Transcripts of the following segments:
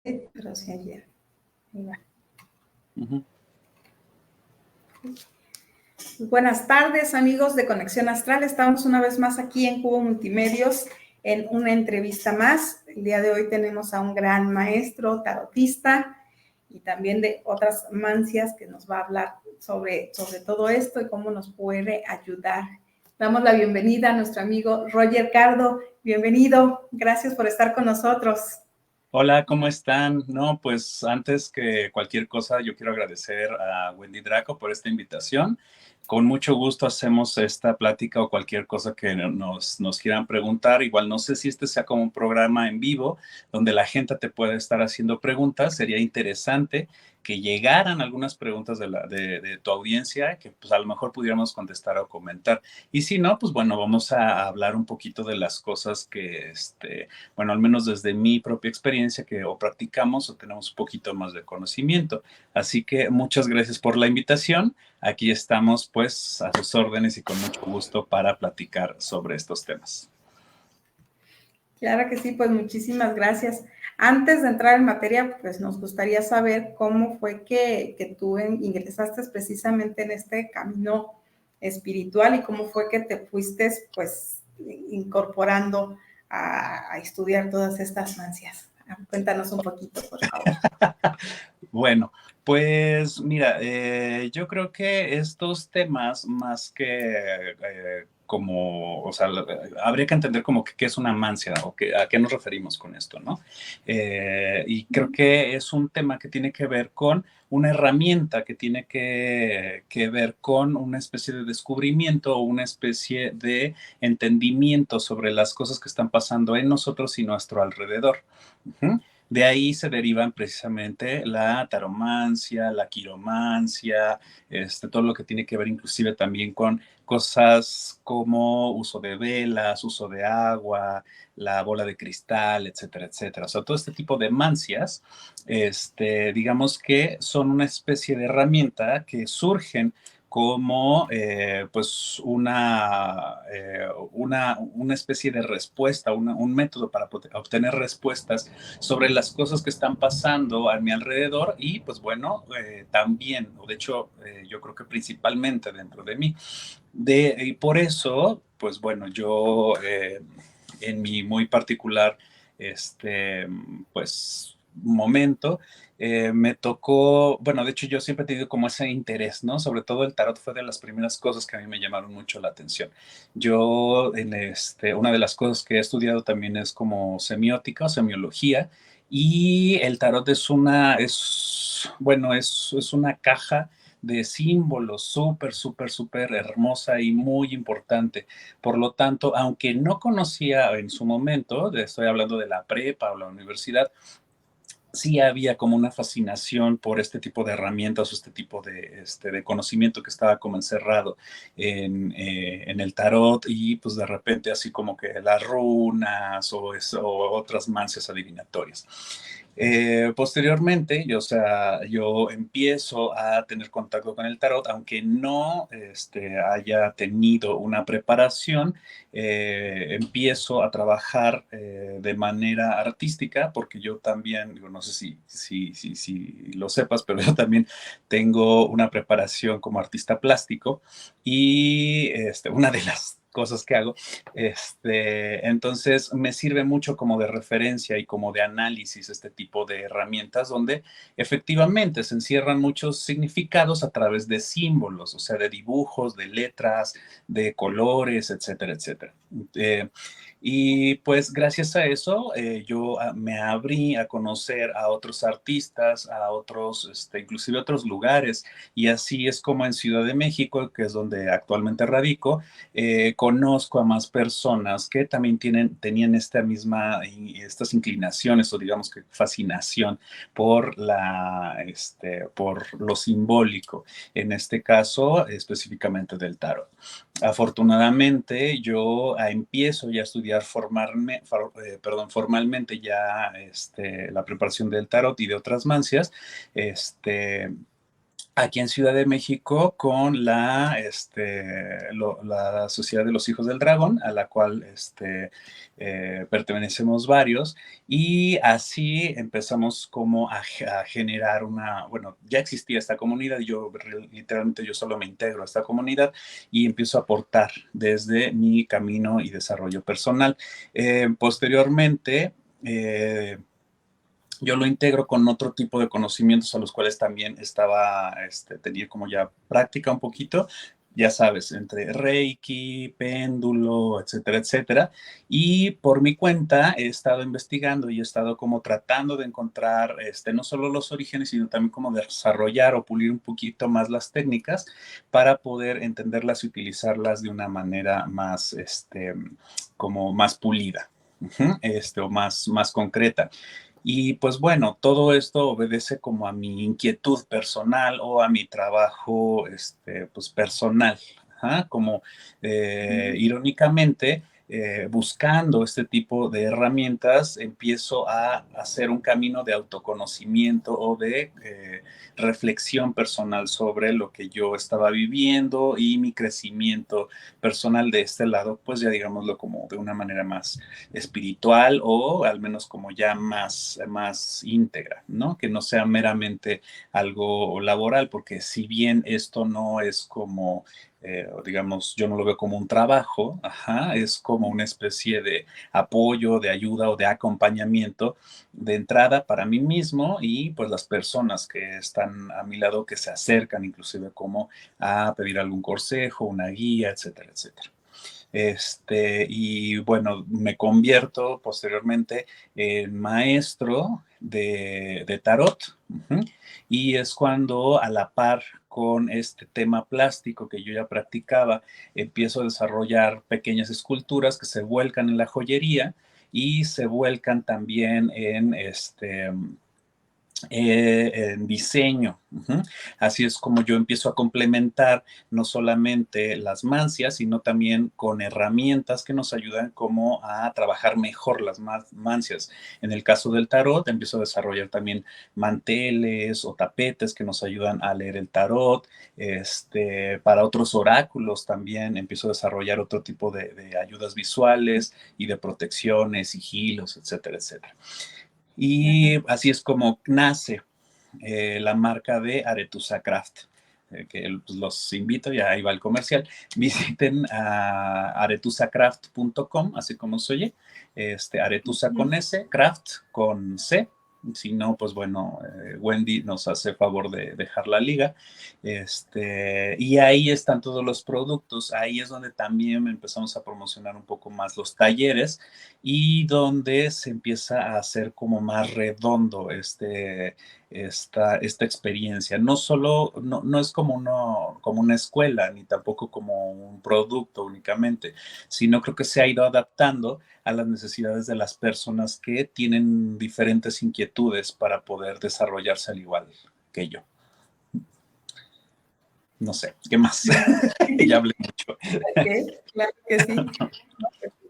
Pero sí ayer. Ahí va. Uh-huh. Buenas tardes, amigos de Conexión Astral. Estamos una vez más aquí en Cubo Multimedios en una entrevista más. El día de hoy tenemos a un gran maestro tarotista y también de otras mancias que nos va a hablar sobre todo esto y cómo nos puede ayudar. Damos la bienvenida a nuestro amigo Roger Cardo. Bienvenido. Gracias por estar con nosotros. Hola, ¿cómo están? No, pues antes que cualquier cosa, yo quiero agradecer a Wendy Draco por esta invitación. Con mucho gusto hacemos esta plática o cualquier cosa que nos quieran preguntar. Igual no sé si este sea como un programa en vivo donde la gente te pueda estar haciendo preguntas. Sería interesante que llegaran algunas preguntas de tu audiencia que pues a lo mejor pudiéramos contestar o comentar. Y si no, pues bueno, vamos a hablar un poquito de las cosas que, bueno, al menos desde mi propia experiencia que o practicamos o tenemos un poquito más de conocimiento. Así que muchas gracias por la invitación. Aquí estamos pues a sus órdenes y con mucho gusto para platicar sobre estos temas. Claro que sí, pues muchísimas gracias. Antes de entrar en materia, pues nos gustaría saber cómo fue que tú ingresaste precisamente en este camino espiritual y cómo fue que te fuiste pues incorporando a estudiar todas estas mancias. Cuéntanos un poquito, por favor. Bueno, pues mira, yo creo que estos temas más que como, o sea, habría que entender como que qué es una mancia o que, a qué nos referimos con esto, ¿no? Y creo que es un tema que tiene que ver con una herramienta que tiene que ver con una especie de descubrimiento o una especie de entendimiento sobre las cosas que están pasando en nosotros y nuestro alrededor. Uh-huh. De ahí se derivan precisamente la taromancia, la quiromancia, todo lo que tiene que ver inclusive también con cosas como uso de velas, uso de agua, la bola de cristal, etcétera, etcétera. O sea, todo este tipo de mancias, digamos que son una especie de herramienta que surgen como pues una especie de respuesta, un método para obtener respuestas sobre las cosas que están pasando a mi alrededor y pues bueno, también, o de hecho yo creo que principalmente dentro de mí. Y por eso, pues bueno, yo en mi muy particular, pues momento, me tocó, bueno, de hecho yo siempre he tenido como ese interés, ¿no? Sobre todo el tarot fue de las primeras cosas que a mí me llamaron mucho la atención. Yo, una de las cosas que he estudiado también es como semiótica o semiología, y el tarot bueno, es una caja de símbolos súper, súper, súper hermosa y muy importante. Por lo tanto, aunque no conocía en su momento, estoy hablando de la prepa o la universidad, sí había como una fascinación por este tipo de herramientas o este tipo de conocimiento que estaba como encerrado en el tarot y pues de repente así como que las runas o otras mancias adivinatorias. Posteriormente, yo empiezo a tener contacto con el tarot, aunque no haya tenido una preparación, empiezo a trabajar de manera artística, porque yo también, digo, no sé si lo sepas, pero yo también tengo una preparación como artista plástico y una de las cosas que hago, entonces me sirve mucho como de referencia y como de análisis este tipo de herramientas donde efectivamente se encierran muchos significados a través de símbolos, o sea, de dibujos, de letras, de colores, etcétera, etcétera. Y pues gracias a eso yo me abrí a conocer a otros artistas, a otros, inclusive otros lugares, y así es como en Ciudad de México, que es donde actualmente radico, conozco a más personas que también tenían estas inclinaciones o digamos que fascinación por por lo simbólico, en este caso específicamente del tarot. Afortunadamente, yo empiezo ya a estudiar formalmente ya la preparación del tarot y de otras mancias, aquí en Ciudad de México con la Sociedad de los Hijos del Dragón, a la cual pertenecemos varios, y así empezamos como a generar bueno, ya existía esta comunidad, literalmente yo solo me integro a esta comunidad y empiezo a aportar desde mi camino y desarrollo personal. Posteriormente, yo lo integro con otro tipo de conocimientos a los cuales también tenía como ya práctica un poquito, ya sabes, entre Reiki, péndulo, etcétera, etcétera. Y por mi cuenta he estado investigando y he estado como tratando de encontrar no solo los orígenes, sino también como desarrollar o pulir un poquito más las técnicas para poder entenderlas y utilizarlas de una manera más, como más pulida, o más concreta. Y pues bueno, todo esto obedece como a mi inquietud personal o a mi trabajo pues personal. Ajá, como irónicamente, buscando este tipo de herramientas, empiezo a hacer un camino de autoconocimiento o de reflexión personal sobre lo que yo estaba viviendo y mi crecimiento personal de este lado, pues ya digámoslo como de una manera más espiritual o al menos como ya más íntegra, ¿no? Que no sea meramente algo laboral, porque si bien esto no es como, digamos, yo no lo veo como un trabajo, ajá, es como una especie de apoyo, de ayuda o de acompañamiento de entrada para mí mismo y pues las personas que están a mi lado, que se acercan inclusive como a pedir algún consejo, una guía, etcétera, etcétera. Y bueno, me convierto posteriormente en maestro de tarot. Uh-huh, y es cuando a la par con este tema plástico que yo ya practicaba, empiezo a desarrollar pequeñas esculturas que se vuelcan en la joyería y se vuelcan también en diseño. Uh-huh. Así es como yo empiezo a complementar no solamente las mancias, sino también con herramientas que nos ayudan como a trabajar mejor las mancias. En el caso del tarot, empiezo a desarrollar también manteles o tapetes que nos ayudan a leer el tarot. Para otros oráculos también empiezo a desarrollar otro tipo de ayudas visuales y de protecciones, sigilos, etcétera, etcétera. Y así es como nace la marca de Aretusa Craft, que pues, los invito, ya ahí va el comercial, visiten a aretusacraft.com, así como se oye, Aretusa con S, Craft con C. Si no, pues bueno, Wendy nos hace favor de dejar la liga. Y ahí están todos los productos. Ahí es donde también empezamos a promocionar un poco más los talleres y donde se empieza a hacer como más redondo esta experiencia. No solo, no es como una escuela, ni tampoco como un producto únicamente, sino creo que se ha ido adaptando a las necesidades de las personas que tienen diferentes inquietudes para poder desarrollarse al igual que yo. No sé, ¿qué más? Ya hablé mucho. Okay, claro que sí.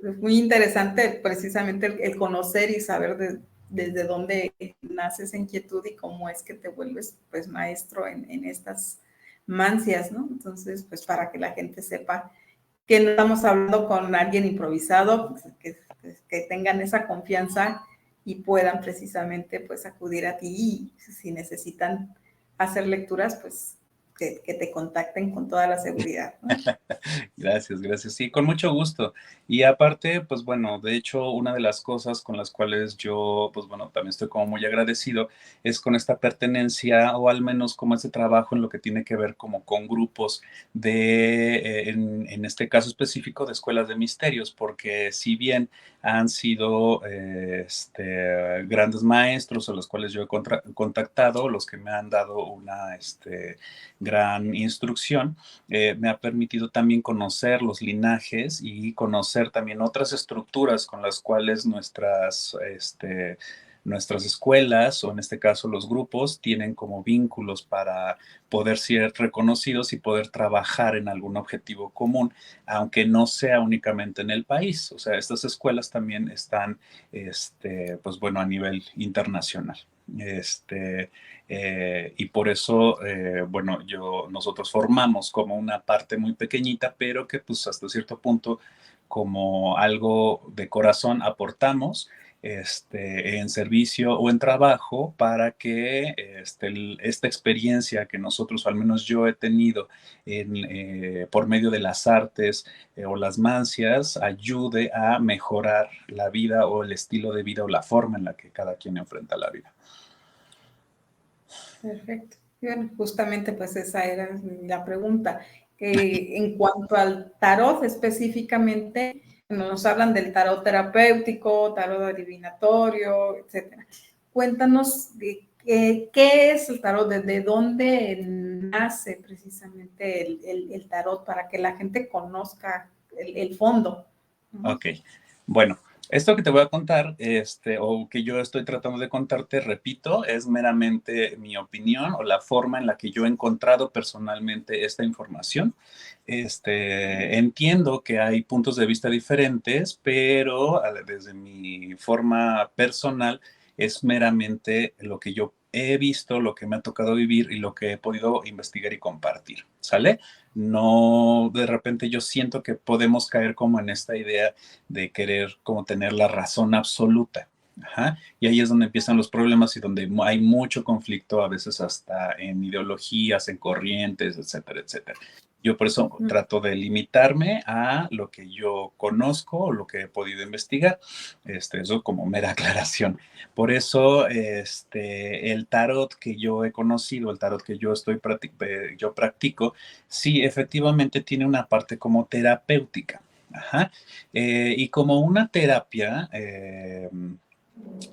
Es muy interesante precisamente el conocer y saber desde dónde nace esa inquietud y cómo es que te vuelves pues maestro en estas mancias, ¿no? Entonces, pues para que la gente sepa que no estamos hablando con alguien improvisado, pues, que tengan esa confianza y puedan precisamente pues acudir a ti y si necesitan hacer lecturas, pues que te contacten con toda la seguridad, ¿no? Gracias, gracias. Sí, con mucho gusto. Y aparte, pues bueno, de hecho, una de las cosas con las cuales yo, pues bueno, también estoy como muy agradecido es con esta pertenencia o al menos como este trabajo en lo que tiene que ver como con grupos en este caso específico, de escuelas de misterios, porque si bien han sido grandes maestros a los cuales yo he contactado, los que me han dado una gran instrucción, me ha permitido también conocer los linajes y conocer también otras estructuras con las cuales nuestras escuelas, o en este caso los grupos, tienen como vínculos para poder ser reconocidos y poder trabajar en algún objetivo común, aunque no sea únicamente en el país. O sea, estas escuelas también están, pues bueno, a nivel internacional. Y por eso, bueno, nosotros formamos como una parte muy pequeñita, pero que pues hasta cierto punto como algo de corazón aportamos en servicio o en trabajo para que esta experiencia que nosotros, o al menos yo he tenido por medio de las artes o las mancias, ayude a mejorar la vida o el estilo de vida o la forma en la que cada quien enfrenta la vida. Perfecto. Y bueno, justamente pues esa era la pregunta. En cuanto al tarot específicamente, nos hablan del tarot terapéutico, tarot adivinatorio, etcétera. Cuéntanos qué es el tarot, desde dónde nace precisamente el tarot para que la gente conozca el fondo. Ok, bueno, esto que te voy a contar, o que yo estoy tratando de contarte, repito, es meramente mi opinión o la forma en la que yo he encontrado personalmente esta información. Entiendo que hay puntos de vista diferentes, pero desde mi forma personal es meramente lo que yo he visto, lo que me ha tocado vivir y lo que he podido investigar y compartir, ¿sale? No, de repente yo siento que podemos caer como en esta idea de querer como tener la razón absoluta. Ajá. Y ahí es donde empiezan los problemas y donde hay mucho conflicto, a veces hasta en ideologías, en corrientes, etcétera, etcétera. Yo por eso trato de limitarme a lo que yo conozco o lo que he podido investigar. Eso como mera aclaración. Por eso, el tarot que yo he conocido, el tarot que yo practico, sí, efectivamente tiene una parte como terapéutica. Ajá. Y como una terapia,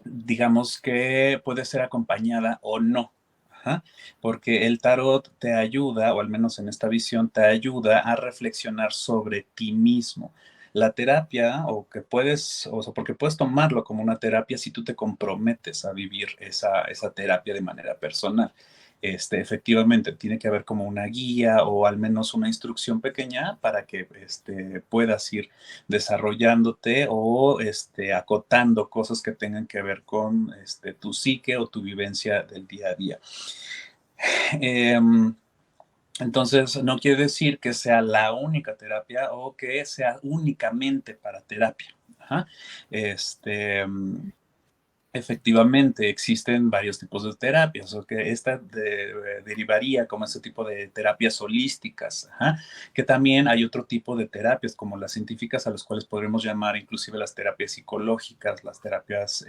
digamos que puede ser acompañada o no. Ajá. Porque el tarot te ayuda, o al menos en esta visión, te ayuda a reflexionar sobre ti mismo. La terapia, o sea, porque puedes tomarlo como una terapia si tú te comprometes a vivir esa terapia de manera personal. Efectivamente, tiene que haber como una guía o al menos una instrucción pequeña para que puedas ir desarrollándote o acotando cosas que tengan que ver con tu psique o tu vivencia del día a día. Entonces, no quiere decir que sea la única terapia o que sea únicamente para terapia. Ajá. Efectivamente, existen varios tipos de terapias, o que esta derivaría como ese tipo de terapias holísticas, ajá, que también hay otro tipo de terapias como las científicas, a las cuales podremos llamar inclusive las terapias psicológicas, las terapias,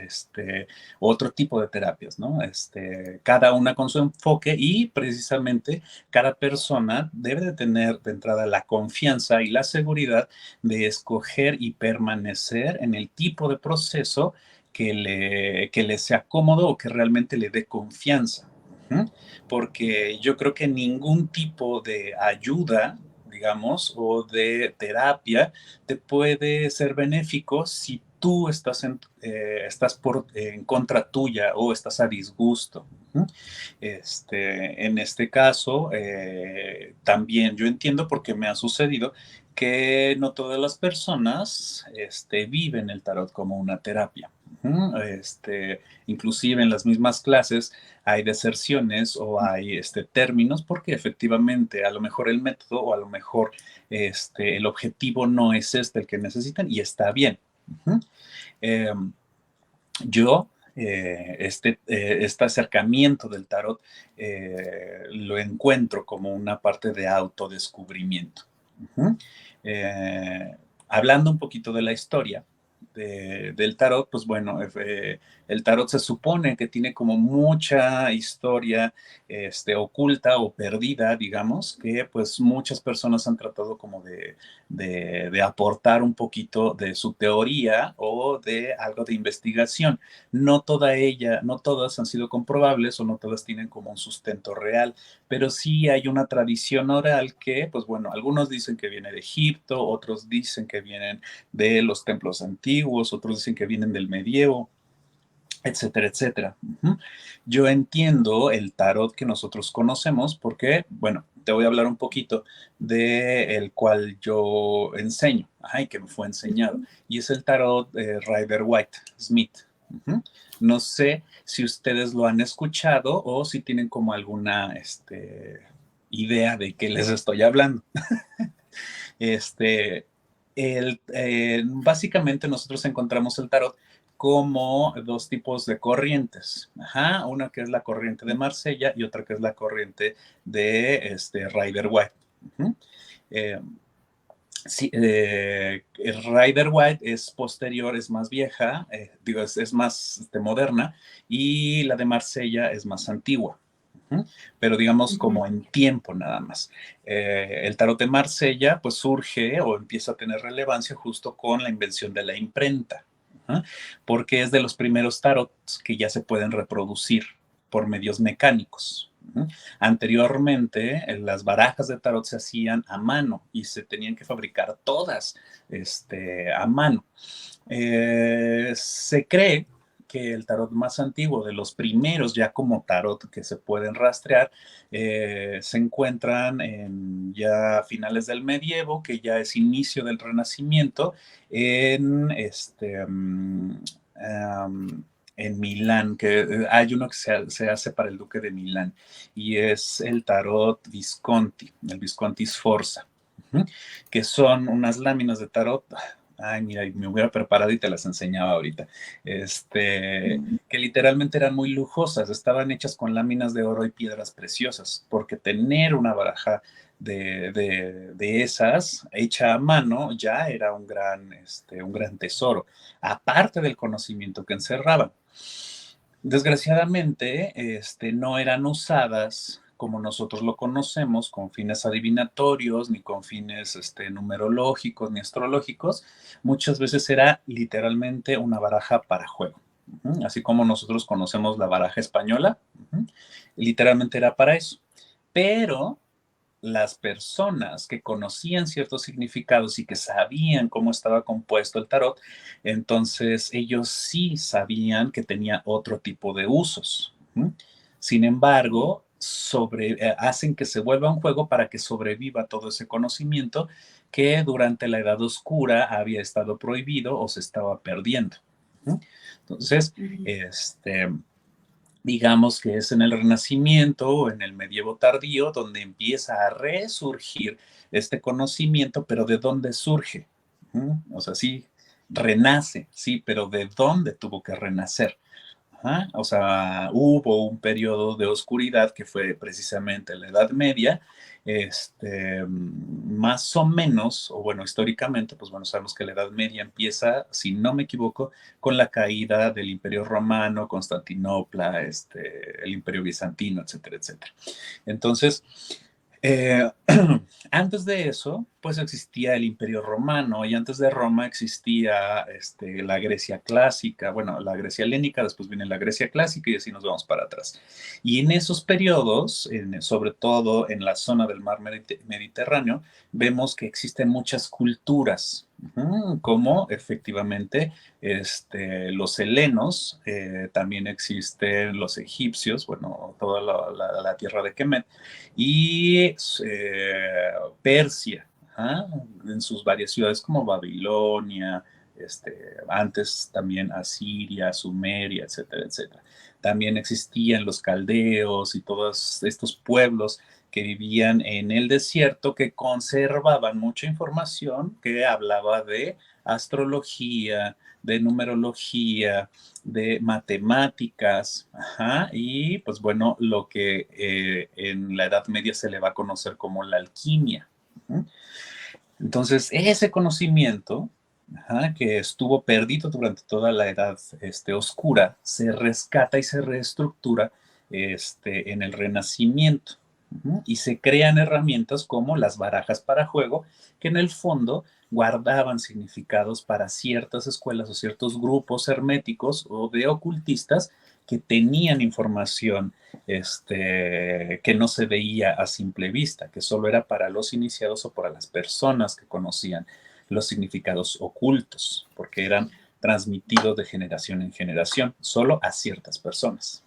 otro tipo de terapias, ¿no? Cada una con su enfoque y precisamente cada persona debe de tener de entrada la confianza y la seguridad de escoger y permanecer en el tipo de proceso que le sea cómodo o que realmente le dé confianza. ¿Uh? Porque yo creo que ningún tipo de ayuda, digamos, o de terapia te puede ser benéfico si tú estás en contra tuya o estás a disgusto. ¿Uh? En este caso, también yo entiendo porque me ha sucedido que no todas las personas viven el tarot como una terapia. Inclusive en las mismas clases hay deserciones o hay términos porque efectivamente a lo mejor el método o a lo mejor el objetivo no es el que necesitan y está bien. Eh, yo, este acercamiento del tarot lo encuentro como una parte de autodescubrimiento. Eh, Hablando un poquito de la historia del tarot, pues bueno, el tarot se supone que tiene como mucha historia oculta o perdida, digamos, que pues muchas personas han tratado como de aportar un poquito de su teoría o de algo de investigación. No todas han sido comprobables o no todas tienen como un sustento real, pero sí hay una tradición oral que, pues bueno, algunos dicen que viene de Egipto, otros dicen que vienen de los templos antiguos, otros dicen que vienen del medievo. etcétera, etcétera. Yo entiendo el tarot que nosotros conocemos porque, bueno, te voy a hablar un poquito de el cual yo enseño, y que me fue enseñado, y es el tarot Rider Waite Smith. No sé si ustedes lo han escuchado o si tienen como alguna idea de qué les estoy hablando. Este, básicamente nosotros encontramos el tarot como dos tipos de corrientes. Una que es la corriente de Marsella y otra que es la corriente de Rider Waite. Eh, sí, el Rider Waite es posterior, es más vieja, digo, es más moderna, y la de Marsella es más antigua. Pero digamos como en tiempo nada más. El tarot de Marsella pues surge o empieza a tener relevancia justo con la invención de la imprenta, porque es de los primeros tarots que ya se pueden reproducir por medios mecánicos. Anteriormente, las barajas de tarot se hacían a mano y se tenían que fabricar todas a mano. Se cree que el tarot más antiguo, de los primeros ya como tarot que se pueden rastrear, se encuentran en ya finales del medievo, que ya es inicio del Renacimiento, en en Milán, que hay uno que se hace para el Duque de Milán, y es el tarot Visconti, el Visconti Sforza, que son unas láminas de tarot. Ay, mira, me hubiera preparado y te las enseñaba ahorita. Que literalmente eran muy lujosas, estaban hechas con láminas de oro y piedras preciosas, porque tener una baraja de esas hecha a mano ya era un gran tesoro, aparte del conocimiento que encerraban. Desgraciadamente, no eran usadas como nosotros lo conocemos, con fines adivinatorios, ni con fines numerológicos, ni astrológicos. Muchas veces era literalmente una baraja para juego. Así como nosotros conocemos la baraja española, literalmente era para eso. Pero las personas que conocían ciertos significados y que sabían cómo estaba compuesto el tarot, entonces ellos sí sabían que tenía otro tipo de usos. Sin embargo, hacen que se vuelva un juego para que sobreviva todo ese conocimiento que durante la Edad Oscura había estado prohibido o se estaba perdiendo. Entonces, digamos que es en el Renacimiento o en el medievo tardío donde empieza a resurgir este conocimiento, pero ¿de dónde surge? O sea, sí, renace, sí, pero ¿de dónde tuvo que renacer? O sea, hubo un periodo de oscuridad que fue precisamente la Edad Media, más o menos, o bueno, históricamente, pues bueno, sabemos que la Edad Media empieza, si no me equivoco, con la caída del Imperio Romano, Constantinopla, el Imperio Bizantino, etcétera, etcétera. Entonces, eh, antes de eso, pues existía el Imperio Romano y antes de Roma existía la Grecia clásica, bueno, la Grecia helénica, después viene la Grecia clásica y así nos vamos para atrás. Y en esos periodos, sobre todo en la zona del mar Mediterráneo, vemos que existen muchas culturas, como efectivamente los helenos, también existen los egipcios, bueno, toda la tierra de Kemet, y Persia, en sus varias ciudades como Babilonia, antes también Asiria, Sumeria, etcétera, etcétera. También existían los caldeos y todos estos pueblos que vivían en el desierto que conservaban mucha información que hablaba de astrología, de numerología, de matemáticas, y pues bueno, lo que en la Edad Media se le va a conocer como la alquimia. Entonces, ese conocimiento que estuvo perdido durante toda la edad oscura, se rescata y se reestructura en el Renacimiento. Y se crean herramientas como las barajas para juego, que en el fondo guardaban significados para ciertas escuelas o ciertos grupos herméticos o de ocultistas que tenían información que no se veía a simple vista, que solo era para los iniciados o para las personas que conocían los significados ocultos, porque eran transmitido de generación en generación, solo a ciertas personas.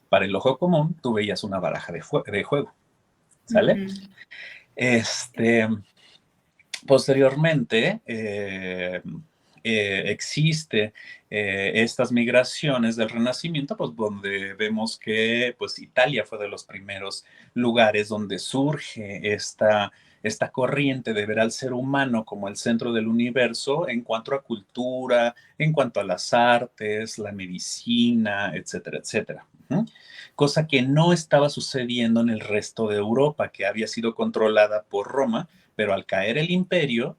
Para el ojo común, tú veías una baraja de juego, ¿sale? Posteriormente, existe estas migraciones del Renacimiento, pues donde vemos que pues, Italia fue de los primeros lugares donde surge esta corriente de ver al ser humano como el centro del universo en cuanto a cultura, en cuanto a las artes, la medicina, etcétera, etcétera. Cosa que no estaba sucediendo en el resto de Europa, que había sido controlada por Roma, pero al caer el imperio,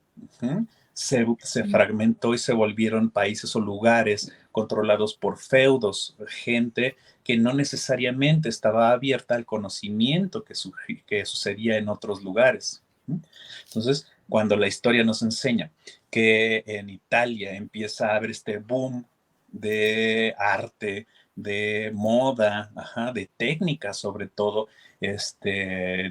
se fragmentó y se volvieron países o lugares controlados por feudos, gente que no necesariamente estaba abierta al conocimiento que sucedía en otros lugares. Entonces, cuando la historia nos enseña que en Italia empieza a haber este boom de arte, de moda, de técnicas sobre todo,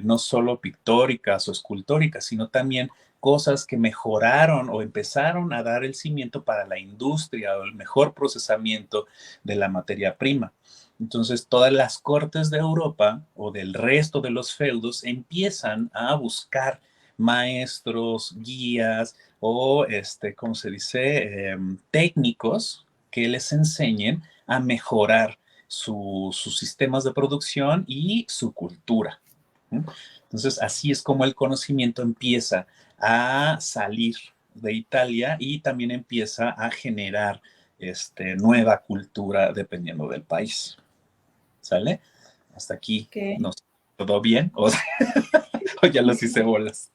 no solo pictóricas o escultóricas, sino también cosas que mejoraron o empezaron a dar el cimiento para la industria o el mejor procesamiento de la materia prima. Entonces, todas las cortes de Europa o del resto de los feudos empiezan a buscar maestros, guías o, ¿cómo se dice? Técnicos que les enseñen a mejorar sus sistemas de producción y su cultura. Entonces, así es como el conocimiento empieza a salir de Italia y también empieza a generar nueva cultura dependiendo del país. ¿Sale? Hasta aquí. Okay. ¿Nos quedó bien? ¿O ya los hice bolas?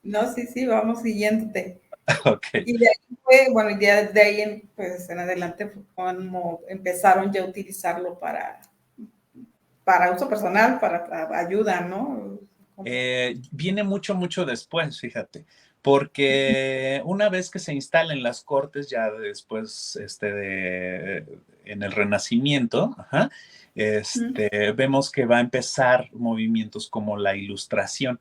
No, sí, vamos siguiéndote. Okay. Y de ahí fue, bueno, ya de ahí pues, en adelante fue cuando empezaron ya a utilizarlo para uso personal, para ayuda, ¿no? Viene mucho después, fíjate, porque una vez que se instalan las cortes, ya después en el Renacimiento, vemos que va a empezar movimientos como la Ilustración.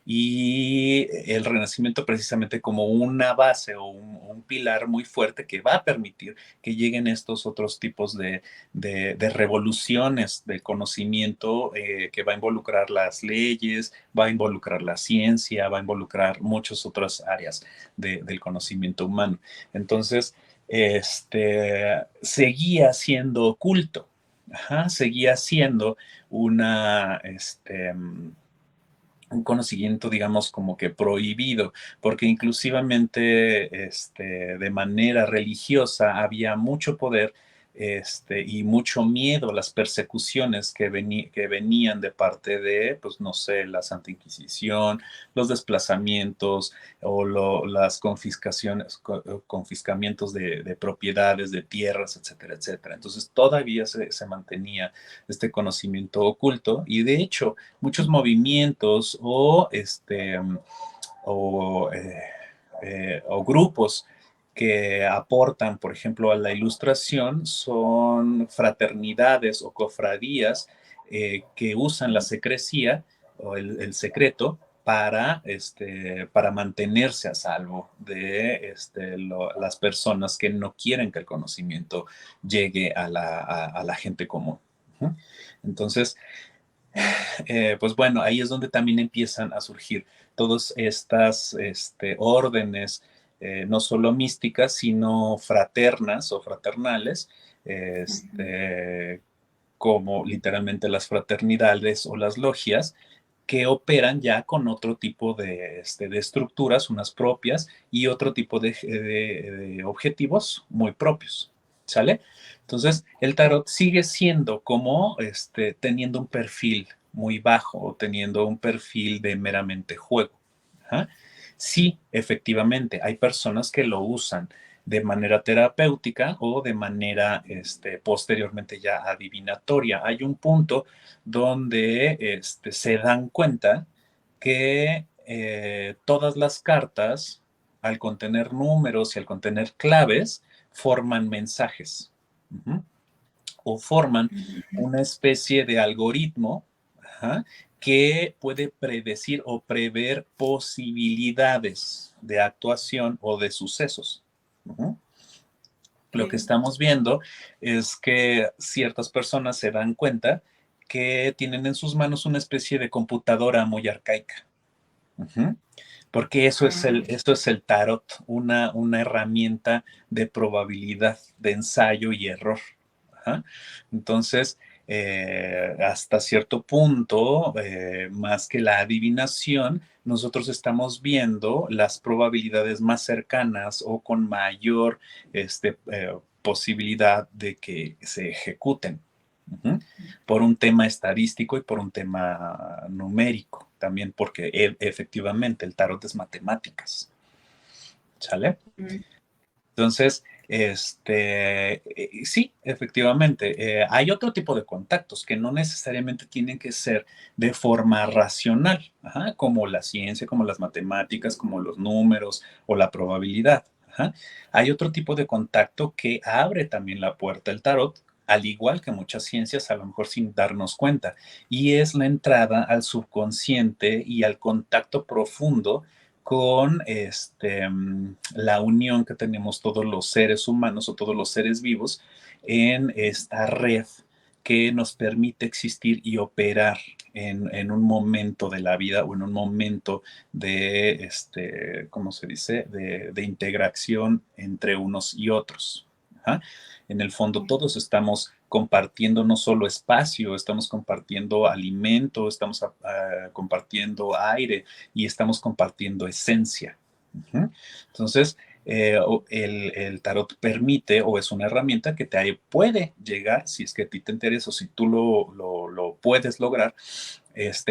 Y el Renacimiento precisamente como una base o un pilar muy fuerte que va a permitir que lleguen estos otros tipos de revoluciones de conocimiento que va a involucrar las leyes, va a involucrar la ciencia, va a involucrar muchas otras áreas del conocimiento humano. Entonces, seguía siendo culto, seguía siendo una, un conocimiento, digamos, como que prohibido, porque inclusivamente de manera religiosa había mucho poder y mucho miedo a las persecuciones que venían de parte de, pues no sé, la Santa Inquisición, los desplazamientos o las confiscamientos de propiedades, de tierras, etcétera, etcétera. Entonces todavía se mantenía este conocimiento oculto y de hecho muchos movimientos o grupos que aportan, por ejemplo, a la ilustración son fraternidades o cofradías que usan la secrecía o el secreto para mantenerse a salvo de las personas que no quieren que el conocimiento llegue a la gente común. Entonces, pues bueno, ahí es donde también empiezan a surgir todas estas órdenes, no solo místicas, sino fraternas o fraternales, como literalmente las fraternidades o las logias, que operan ya con otro tipo de estructuras, unas propias, y otro tipo de objetivos muy propios. ¿Sale? Entonces, el tarot sigue siendo como teniendo un perfil muy bajo o teniendo un perfil de meramente juego. ¿Ah? Sí, efectivamente, hay personas que lo usan de manera terapéutica o de manera posteriormente ya adivinatoria. Hay un punto donde se dan cuenta que todas las cartas, al contener números y al contener claves, forman mensajes o forman una especie de algoritmo que puede predecir o prever posibilidades de actuación o de sucesos. Uh-huh. Lo que estamos viendo es que ciertas personas se dan cuenta que tienen en sus manos una especie de computadora muy arcaica. Uh-huh. Porque eso esto es el tarot, una herramienta de probabilidad, de ensayo y error. Ajá. Entonces, hasta cierto punto, más que la adivinación, nosotros estamos viendo las probabilidades más cercanas o con mayor posibilidad de que se ejecuten. Uh-huh. Por un tema estadístico y por un tema numérico, también porque efectivamente el tarot es matemáticas. ¿Sale? Entonces, sí, efectivamente, hay otro tipo de contactos que no necesariamente tienen que ser de forma racional, ajá, como la ciencia, como las matemáticas, como los números o la probabilidad. Ajá. Hay otro tipo de contacto que abre también la puerta al tarot, al igual que muchas ciencias, a lo mejor sin darnos cuenta, y es la entrada al subconsciente y al contacto profundo con la unión que tenemos todos los seres humanos o todos los seres vivos en esta red que nos permite existir y operar en un momento de la vida o en un momento de, ¿cómo se dice?, de integración entre unos y otros. ¿Ah? En el fondo todos estamos compartiendo no solo espacio, estamos compartiendo alimento, estamos compartiendo aire y estamos compartiendo esencia. Uh-huh. Entonces, el tarot permite o es una herramienta que te puede llegar, si es que a ti te interesa o si tú lo puedes lograr,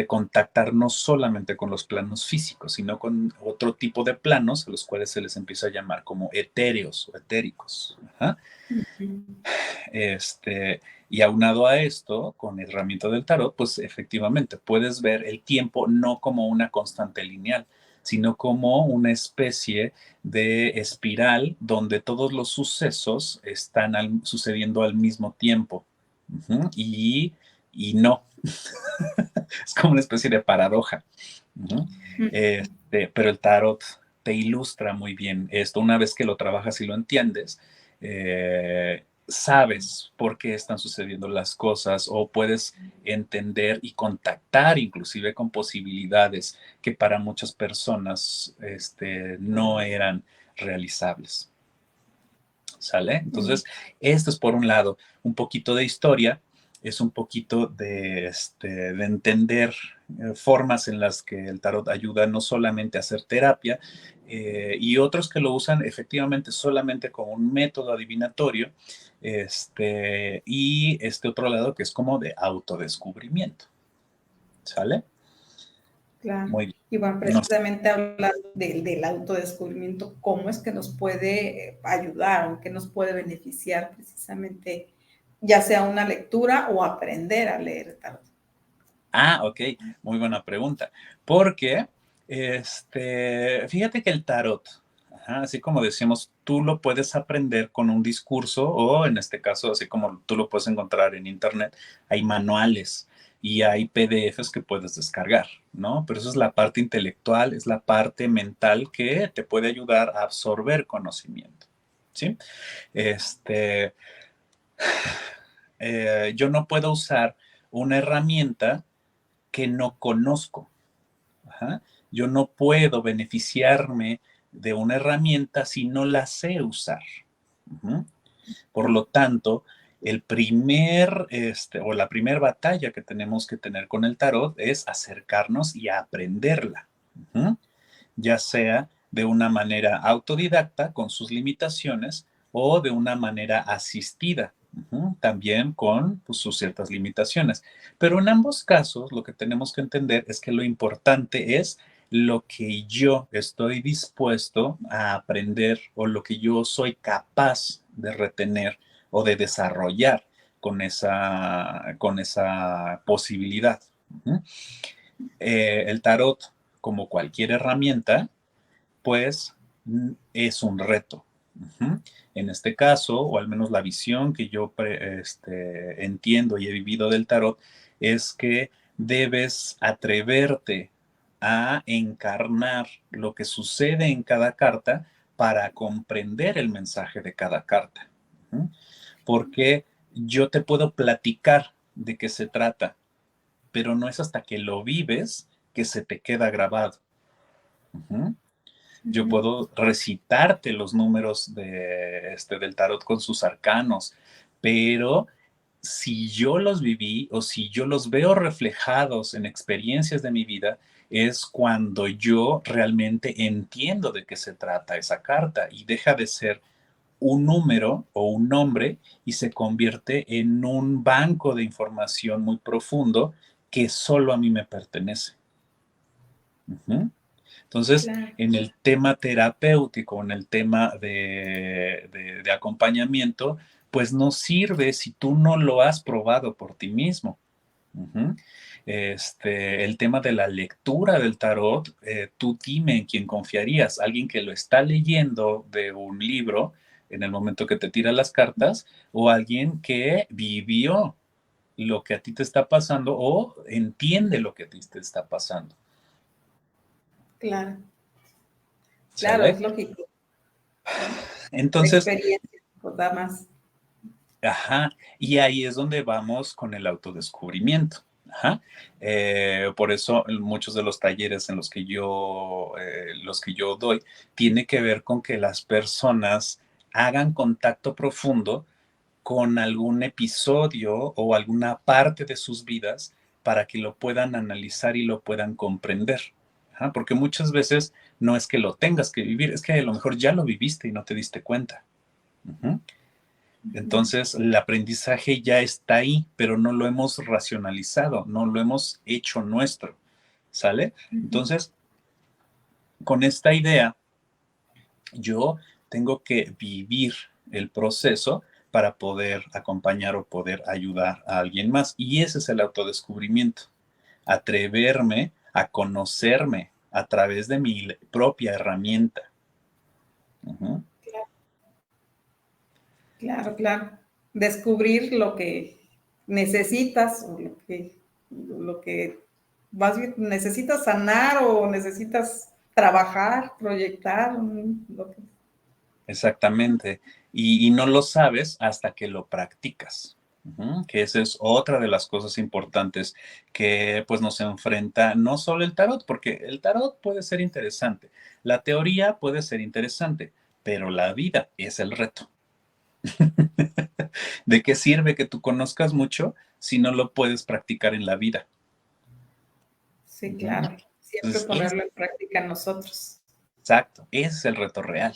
contactar no solamente con los planos físicos, sino con otro tipo de planos a los cuales se les empieza a llamar como etéreos o etéricos. Ajá. Y aunado a esto, con la herramienta del tarot, pues efectivamente puedes ver el tiempo no como una constante lineal, sino como una especie de espiral donde todos los sucesos están sucediendo al mismo tiempo. Uh-huh. Y no. Es como una especie de paradoja. Uh-huh. Pero el tarot te ilustra muy bien esto. Una vez que lo trabajas y lo entiendes, sabes por qué están sucediendo las cosas o puedes entender y contactar inclusive con posibilidades que para muchas personas no eran realizables. ¿Sale? Entonces, esto es por un lado, un poquito de historia, es un poquito de entender formas en las que el tarot ayuda no solamente a hacer terapia, y otros que lo usan efectivamente solamente como un método adivinatorio, y este otro lado que es como de autodescubrimiento. ¿Sale? Claro. Muy bien. Y bueno, precisamente hablando del autodescubrimiento, ¿cómo es que nos puede ayudar o qué nos puede beneficiar precisamente, ya sea una lectura o aprender a leer tarot? Ah, ok, muy buena pregunta. Porque, fíjate que el tarot, ajá, así como decimos, tú lo puedes aprender con un discurso o en este caso, así como tú lo puedes encontrar en internet, hay manuales y hay PDFs que puedes descargar, ¿no? Pero eso es la parte intelectual, es la parte mental que te puede ayudar a absorber conocimiento, ¿sí? Yo no puedo usar una herramienta que no conozco. Ajá. Yo no puedo beneficiarme de una herramienta si no la sé usar. Uh-huh. Por lo tanto, el primer, o la primera batalla que tenemos que tener con el tarot es acercarnos y aprenderla. Uh-huh. Ya sea de una manera autodidacta con sus limitaciones o de una manera asistida, también con pues, sus ciertas limitaciones. Pero en ambos casos lo que tenemos que entender es que lo importante es lo que yo estoy dispuesto a aprender o lo que yo soy capaz de retener o de desarrollar con esa posibilidad. El tarot, como cualquier herramienta, pues es un reto. Uh-huh. En este caso, o al menos la visión que yo entiendo y he vivido del tarot, es que debes atreverte a encarnar lo que sucede en cada carta para comprender el mensaje de cada carta. ¿Mm? Porque yo te puedo platicar de qué se trata, pero no es hasta que lo vives que se te queda grabado. Uh-huh. Yo Ujú. puedo recitarte los números del tarot con sus arcanos, pero si yo los viví o si yo los veo reflejados en experiencias de mi vida, es cuando yo realmente entiendo de qué se trata esa carta y deja de ser un número o un nombre y se convierte en un banco de información muy profundo que solo a mí me pertenece. Uh-huh. Entonces, Claro, en el tema terapéutico, en el tema de acompañamiento, pues no sirve si tú no lo has probado por ti mismo. Uh-huh. El tema de la lectura del tarot, tú dime en quién confiarías, alguien que lo está leyendo de un libro en el momento que te tira las cartas o alguien que vivió lo que a ti te está pasando o entiende lo que a ti te está pasando. claro, claro, ¿Sale? es lógico, ¿no? La Entonces, experiencia pues, da más. ajá, y ahí es donde vamos con el autodescubrimiento. Ajá. Por eso muchos de los talleres en los que yo doy, tiene que ver con que las personas hagan contacto profundo con algún episodio o alguna parte de sus vidas para que lo puedan analizar y lo puedan comprender. Ajá, porque muchas veces no es que lo tengas que vivir, es que a lo mejor ya lo viviste y no te diste cuenta. Ujú. Ujú, Entonces, el aprendizaje ya está ahí, pero no lo hemos racionalizado, no lo hemos hecho nuestro, ¿sale? ujú. Entonces, con esta idea, yo tengo que vivir el proceso para poder acompañar o poder ayudar a alguien más. Y ese es el autodescubrimiento, atreverme a conocerme a través de mi propia herramienta. Ujú. Claro, claro. Descubrir lo que necesitas o lo que más bien necesitas sanar o necesitas trabajar, proyectar, lo que... Exactamente. Y no lo sabes hasta que lo practicas. Ujú. Que esa es otra de las cosas importantes que pues nos enfrenta no solo el tarot, porque el tarot puede ser interesante, la teoría puede ser interesante, pero la vida es el reto. ¿De qué sirve que tú conozcas mucho si no lo puedes practicar en la vida? Sí, Ujú. claro. Siempre Entonces, ponerlo en práctica nosotros. exacto, ese es el reto real.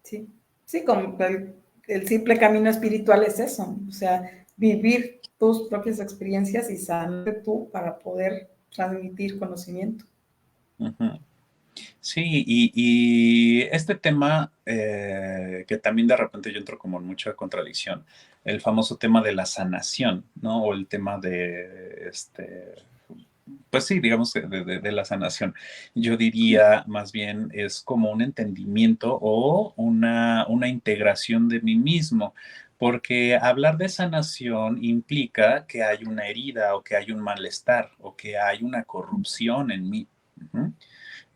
Sí, sí, como el simple camino espiritual es eso, o sea, vivir tus propias experiencias y sanarte tú para poder transmitir conocimiento. Ujú. Sí, y este tema que también de repente yo entro como en mucha contradicción, el famoso tema de la sanación, ¿no? O el tema pues sí, digamos que de la sanación. Yo diría más bien es como un entendimiento o una integración de mí mismo, porque hablar de sanación implica que hay una herida o que hay un malestar o que hay una corrupción en mí. Ujú.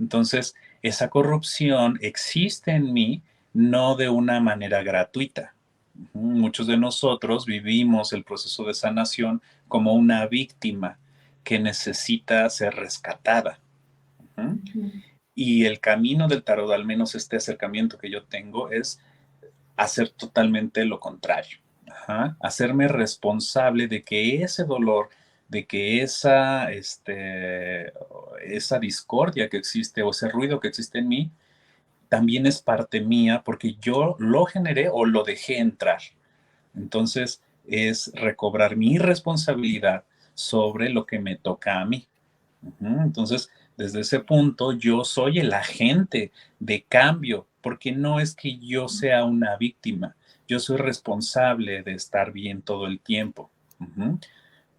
Entonces, esa corrupción existe en mí no de una manera gratuita. Ujú. Muchos de nosotros vivimos el proceso de sanación como una víctima que necesita ser rescatada. Ujú. Ujú. Y el camino del tarot, al menos este acercamiento que yo tengo, es hacer totalmente lo contrario. Ajá. Hacerme responsable de que ese dolor, de que esa discordia que existe o ese ruido que existe en mí, también es parte mía porque yo lo generé o lo dejé entrar. Entonces, es recobrar mi responsabilidad sobre lo que me toca a mí. Ujú. Entonces, desde ese punto, yo soy el agente de cambio, porque no es que yo sea una víctima, yo soy responsable de estar bien todo el tiempo. Ujú.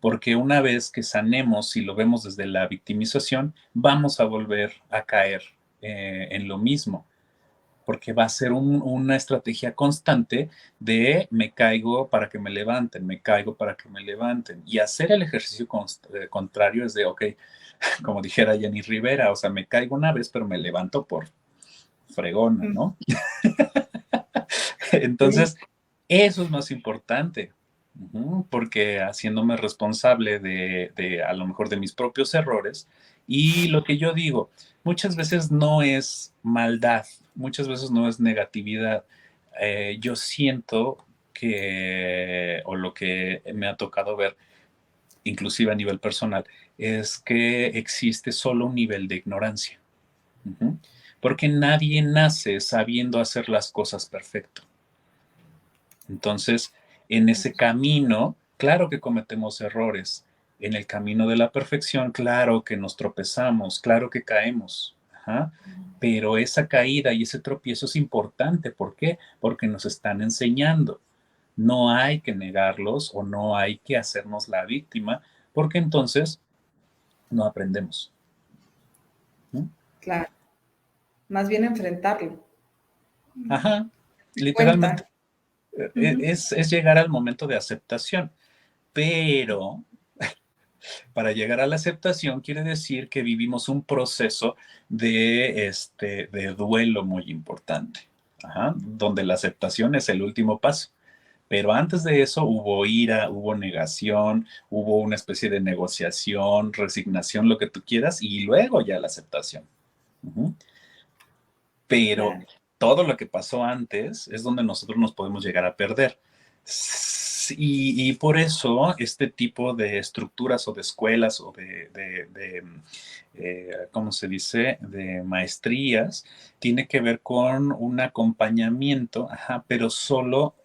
Porque una vez que sanemos, si lo vemos desde la victimización, vamos a volver a caer en lo mismo. porque va a ser una estrategia constante de me caigo para que me levanten, me caigo para que me levanten. Y hacer el ejercicio contrario es de, ok, como dijera Jenny Rivera, o sea, me caigo una vez, pero me levanto por fregona, ¿no? Sí, Entonces, eso es más importante, porque haciéndome responsable de a lo mejor de mis propios errores y lo que yo digo, muchas veces no es maldad, muchas veces no es negatividad. Yo siento que, o lo que me ha tocado ver, inclusive a nivel personal, es que existe solo un nivel de ignorancia. Ujú. Porque nadie nace sabiendo hacer las cosas perfecto. Entonces, en ese camino, claro que cometemos errores. En el camino de la perfección, claro que nos tropezamos, claro que caemos. Ajá. Pero esa caída y ese tropiezo es importante. ¿Por qué? Porque nos están enseñando. No hay que negarlos o no hay que hacernos la víctima, porque entonces no aprendemos. ¿No? claro. Más bien enfrentarlo. Ajá, literalmente. Cuenta. Ujú. Es llegar al momento de aceptación, pero para llegar a la aceptación quiere decir que vivimos un proceso de duelo muy importante, ajá, donde la aceptación es el último paso. Pero antes de eso hubo ira, hubo negación, hubo una especie de negociación, resignación, lo que tú quieras, y luego ya la aceptación. Ujú. Pero Claro. todo lo que pasó antes es donde nosotros nos podemos llegar a perder. Y por eso este tipo de estructuras o de escuelas o ¿cómo se dice?, de maestrías, tiene que ver con un acompañamiento, ajá, pero solo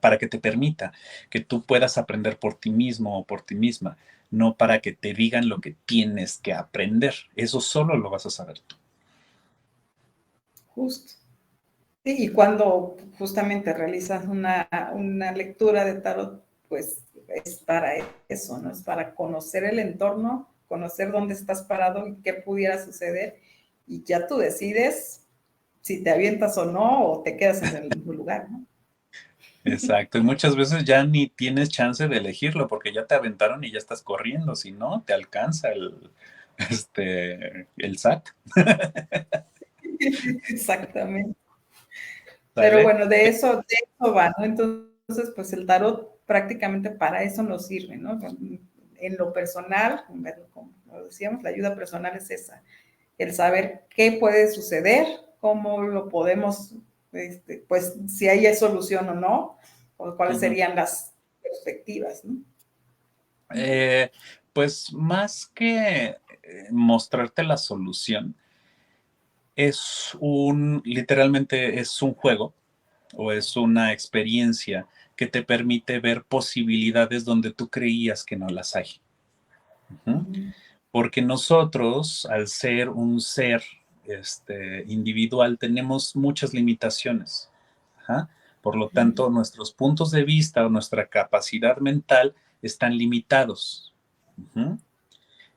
para que te permita que tú puedas aprender por ti mismo o por ti misma, no para que te digan lo que tienes que aprender. Eso solo lo vas a saber tú. Justo. Sí, y cuando justamente realizas una lectura de tarot, pues es para eso, ¿no? Es para conocer el entorno, conocer dónde estás parado y qué pudiera suceder, y ya tú decides si te avientas o no, o te quedas en el mismo lugar, ¿no? Exacto, y muchas veces ya ni tienes chance de elegirlo porque ya te aventaron y ya estás corriendo, si no, te alcanza el SAT. Exactamente. Pero ¿Sale? bueno, de eso va, ¿no? Entonces, pues el tarot prácticamente para eso nos sirve, ¿no? En lo personal, como lo decíamos, la ayuda personal es esa, el saber qué puede suceder, cómo lo podemos, pues si hay solución o no, o cuáles Ujú. serían las perspectivas, ¿no? Eh, pues más que mostrarte la solución, literalmente es un juego o es una experiencia que te permite ver posibilidades donde tú creías que no las hay. Ujú. Ujú. Porque nosotros, al ser un ser individual, tenemos muchas limitaciones. Ajá. Por lo tanto, nuestros puntos de vista o nuestra capacidad mental están limitados. Ujú.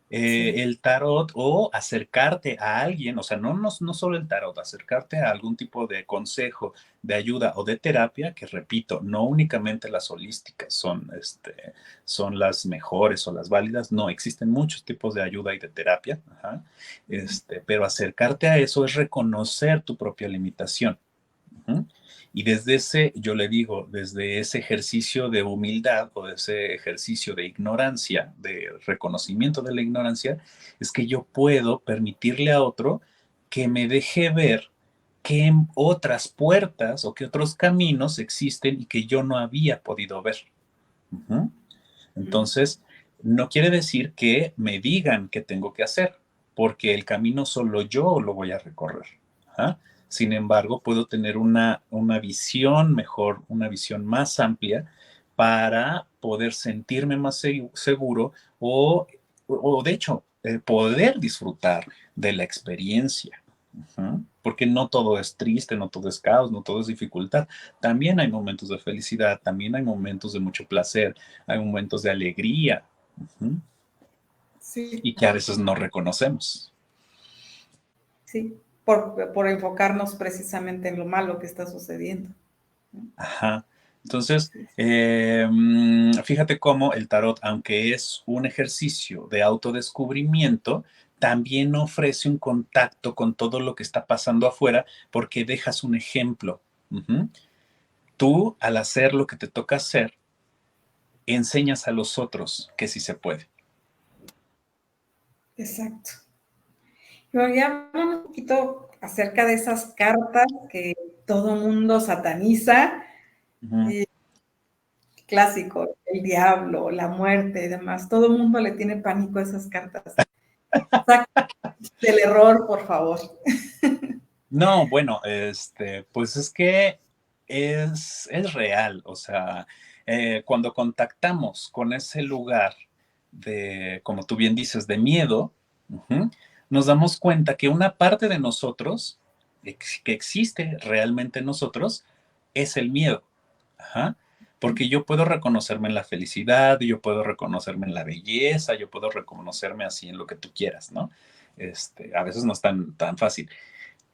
Sí. El tarot o acercarte a alguien, o sea, no solo el tarot, acercarte a algún tipo de consejo, de ayuda o de terapia, que repito, no únicamente las holísticas son las mejores o las válidas, no, existen muchos tipos de ayuda y de terapia, ajá, pero acercarte a eso es reconocer tu propia limitación. Ujú. Y desde yo le digo, desde ese ejercicio de humildad o de ese ejercicio de ignorancia, de reconocimiento de la ignorancia, es que yo puedo permitirle a otro que me deje ver qué otras puertas o qué otros caminos existen y que yo no había podido ver. Ujú. Entonces, no quiere decir que me digan qué tengo que hacer, porque el camino solo yo lo voy a recorrer. ¿Ah? Sin embargo, puedo tener una visión mejor, una visión más amplia para poder sentirme más seguro o de hecho, poder disfrutar de la experiencia. Porque no todo es triste, no todo es caos, no todo es dificultad. También hay momentos de felicidad, también hay momentos de mucho placer, hay momentos de alegría, Sí, y que a veces no reconocemos. sí, por enfocarnos precisamente en lo malo que está sucediendo. Ajá. Entonces, Sí, fíjate cómo el tarot, aunque es un ejercicio de autodescubrimiento, también ofrece un contacto con todo lo que está pasando afuera porque dejas un ejemplo. Ujú. Tú, al hacer lo que te toca hacer, enseñas a los otros que sí se puede. exacto. Pero ya hablamos un poquito acerca de esas cartas que todo mundo sataniza, Ujú. clásico, el diablo, la muerte y demás. Todo el mundo le tiene pánico a esas cartas. Sáquense del error, por favor. No, bueno, pues es que es real, o sea, cuando contactamos con ese lugar de, como tú bien dices, de miedo, ujú, nos damos cuenta que una parte de nosotros, que existe realmente en nosotros, es el miedo. Ajá. Porque yo puedo reconocerme en la felicidad, yo puedo reconocerme en la belleza, yo puedo reconocerme así en lo que tú quieras, ¿no? A veces no es tan fácil.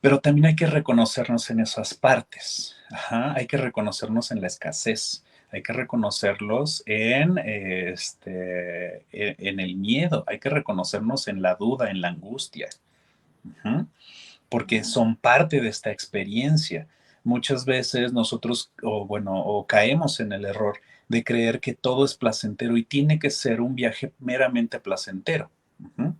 Pero también hay que reconocernos en esas partes. Ajá, hay que reconocernos en la escasez. Hay que reconocerlos en el miedo. Hay que reconocernos en la duda, en la angustia. Ujú, porque son parte de esta experiencia. Muchas veces nosotros, o caemos en el error de creer que todo es placentero y tiene que ser un viaje meramente placentero. Ujú.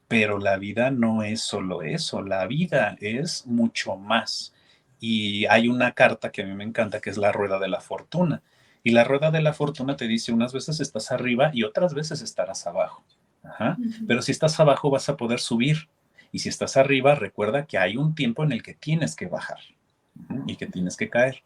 Pero la vida no es solo eso, la vida es mucho más. Y hay una carta que a mí me encanta, que es la rueda de la fortuna. Y la rueda de la fortuna te dice, unas veces estás arriba y otras veces estarás abajo. Ajá. Pero si estás abajo vas a poder subir. Y si estás arriba, recuerda que hay un tiempo en el que tienes que bajar. Ujú, y que tienes que caer.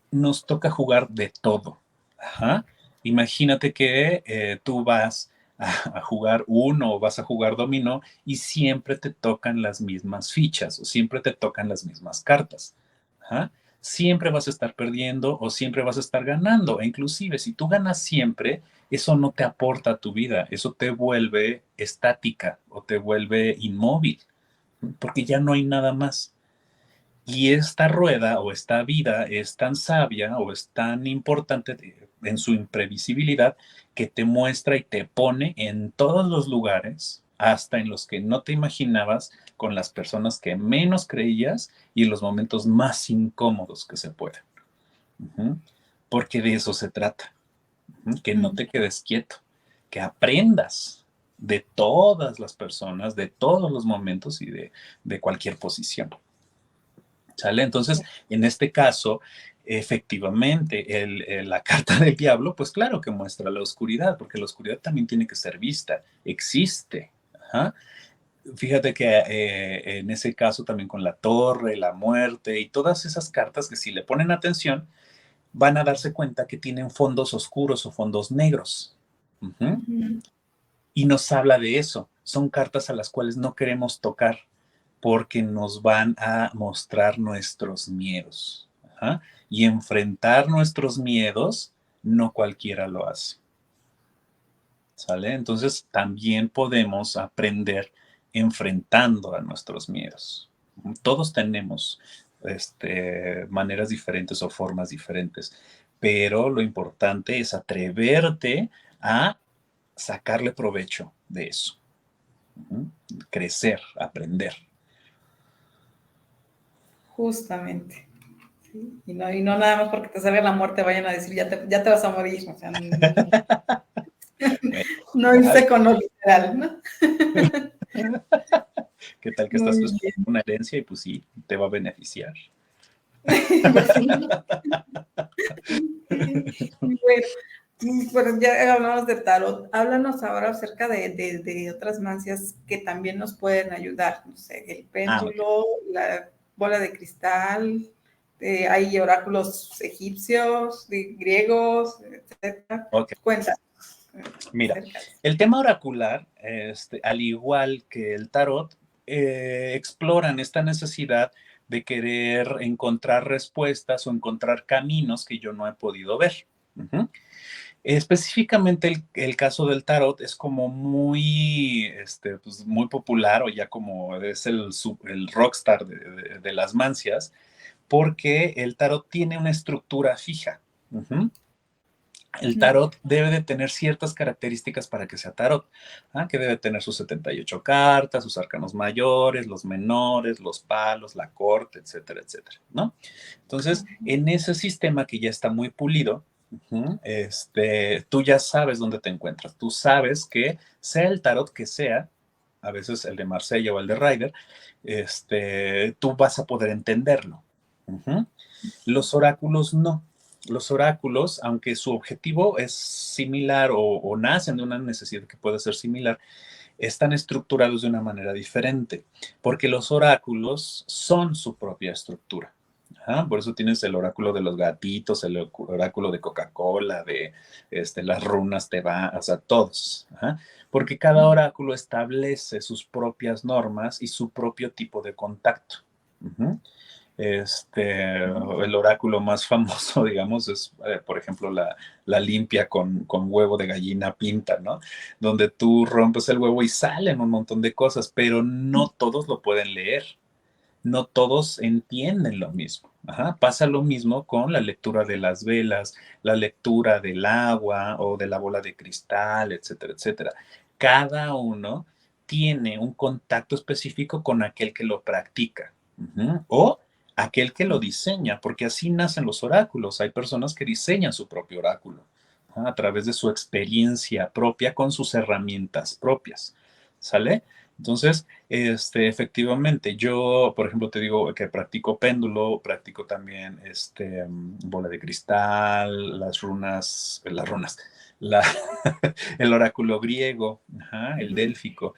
Nos toca jugar de todo. Ajá. Imagínate que tú vas a jugar uno o vas a jugar dominó y siempre te tocan las mismas fichas o siempre te tocan las mismas cartas. Ajá. Siempre vas a estar perdiendo o siempre vas a estar ganando. E inclusive si tú ganas siempre, eso no te aporta a tu vida, eso te vuelve estática o te vuelve inmóvil, porque ya no hay nada más. Y esta rueda o esta vida es tan sabia o es tan importante en su imprevisibilidad que te muestra y te pone en todos los lugares, hasta en los que no te imaginabas, con las personas que menos creías y en los momentos más incómodos que se pueden. Ujú. Porque de eso se trata, ujú, que no te quedes quieto, que aprendas de todas las personas, de todos los momentos y de cualquier posición. ¿Sale? Entonces, en este caso, efectivamente, la carta del diablo, pues claro que muestra la oscuridad, porque la oscuridad también tiene que ser vista, existe. Ajá. Fíjate que en ese caso también con la torre, la muerte y todas esas cartas que si le ponen atención, van a darse cuenta que tienen fondos oscuros o fondos negros. Ujú. Y nos habla de eso. Son cartas a las cuales no queremos tocar porque nos van a mostrar nuestros miedos. Ajá. Y enfrentar nuestros miedos, no cualquiera lo hace. ¿Sale? Entonces también podemos aprender enfrentando a nuestros miedos. Todos tenemos maneras diferentes o formas diferentes, pero lo importante es atreverte a sacarle provecho de eso. Ujú. Crecer, aprender. Justamente. ¿Sí? Y no nada más porque te salga la muerte vayan a decir, ya te vas a morir. O sea, Bueno, no ya. irse con lo literal, ¿no? ¿Qué tal que estás Muy esperando bien. una herencia y pues sí, te va a beneficiar? Pues sí. Bueno, pues ya hablamos de tarot. Háblanos ahora acerca de otras mancias que también nos pueden ayudar. No sé, el Ah, ok. péndulo, la bola de cristal, hay oráculos egipcios, griegos, etcétera. Ok. Cuenta Mira, acerca de eso. el tema oracular, al igual que el tarot, exploran esta necesidad de querer encontrar respuestas o encontrar caminos que yo no he podido ver. Ujú. Específicamente el caso del tarot es como muy, pues muy popular o ya como es el rockstar de las mancias, porque el tarot tiene una estructura fija. Ujú. El tarot debe de tener ciertas características para que sea tarot, que debe tener sus 78 cartas, sus arcanos mayores, los menores, los palos, la corte, etcétera, etcétera, ¿no? Entonces, en ese sistema que ya está muy pulido, tú ya sabes dónde te encuentras. Tú sabes que sea el tarot que sea, a veces el de Marsella o el de Rider, tú vas a poder entenderlo. Ujú. Los oráculos no. Los oráculos, aunque su objetivo es similar o nacen de una necesidad que puede ser similar, están estructurados de una manera diferente, porque los oráculos son su propia estructura. Ajá, por eso tienes el oráculo de los gatitos, el oráculo de Coca-Cola, de las runas Teba, o sea, todos. Ajá, porque cada oráculo establece sus propias normas y su propio tipo de contacto. Ujú. El oráculo más famoso, digamos, es, por ejemplo, la limpia con huevo de gallina pinta, ¿no? Donde tú rompes el huevo y salen un montón de cosas, pero no todos lo pueden leer, no todos entienden lo mismo. Ajá. Pasa lo mismo con la lectura de las velas, la lectura del agua o de la bola de cristal, etcétera, etcétera. Cada uno tiene un contacto específico con aquel que lo practica. Ujú. O aquel que lo diseña, porque así nacen los oráculos. Hay personas que diseñan su propio oráculo, a través de su experiencia propia con sus herramientas propias. ¿Sale? Entonces, efectivamente, yo, por ejemplo, te digo que practico péndulo, practico también bola de cristal, la- el oráculo griego, ajá, el délfico.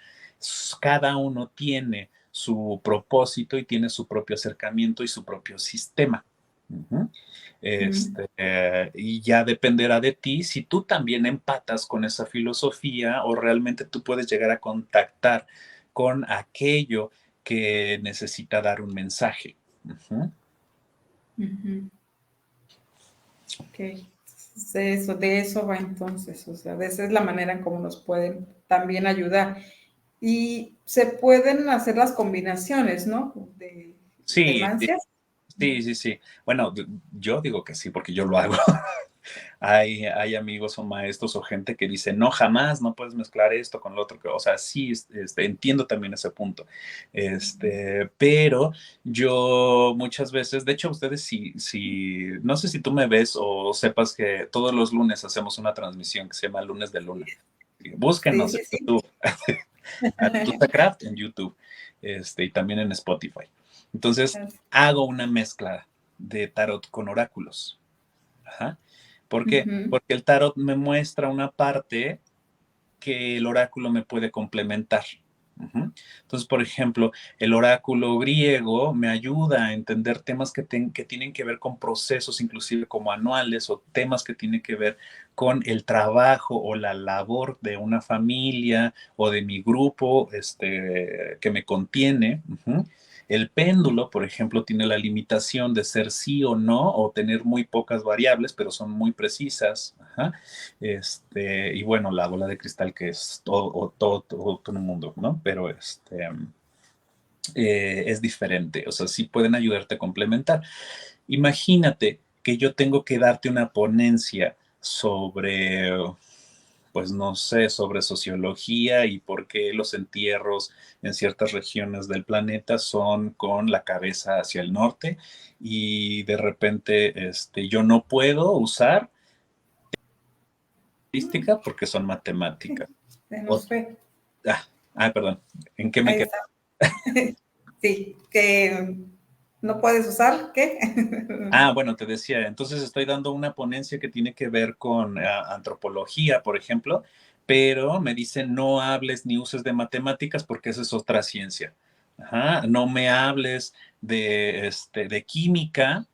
Cada uno tiene su propósito y tiene su propio acercamiento y su propio sistema. Ujú. Y ya dependerá de ti si tú también empatas con esa filosofía o realmente tú puedes llegar a contactar con aquello que necesita dar un mensaje. Ujú. Ok, de eso va entonces, o sea, de esa es la manera en cómo nos pueden también ayudar. Y se pueden hacer las combinaciones, ¿no? De Sí, sí, mancias. sí, sí, sí. Bueno, yo digo que sí, porque yo lo hago. Hay amigos o maestros o gente que dice, no, jamás, no puedes mezclar esto con lo otro. O sea, sí, entiendo también ese punto. Pero yo muchas veces, de hecho, ustedes no sé si tú me ves o sepas que todos los lunes hacemos una transmisión que se llama Lunes de Luna. Sí, Búsquenos en sí, sí. YouTube, a Tutacraft en YouTube, y también en Spotify. Entonces, hago una mezcla de tarot con oráculos. Ajá. ¿Por qué? Ujú. Porque el tarot me muestra una parte que el oráculo me puede complementar. Ujú. Entonces, por ejemplo, el oráculo griego me ayuda a entender temas que tienen que ver con procesos, inclusive como anuales, o temas que tienen que ver con el trabajo o la labor de una familia o de mi grupo que me contiene. Ujú. El péndulo, por ejemplo, tiene la limitación de ser sí o no, o tener muy pocas variables, pero son muy precisas. Ajá. Y bueno, la bola de cristal que es todo un mundo, ¿no? Pero es diferente, o sea, sí pueden ayudarte a complementar. Imagínate que yo tengo que darte una ponencia sobre, pues no sé, sobre sociología y por qué los entierros en ciertas regiones del planeta son con la cabeza hacia el norte y de repente yo no puedo usar estadística porque son matemáticas. Se O- nos fue. perdón, ¿en qué me Ahí quedé? está. Sí, que no puedes usar, ¿qué? Bueno, te decía, entonces estoy dando una ponencia que tiene que ver con antropología, por ejemplo, pero me dicen no hables ni uses de matemáticas porque esa es otra ciencia. Ajá, no me hables de química,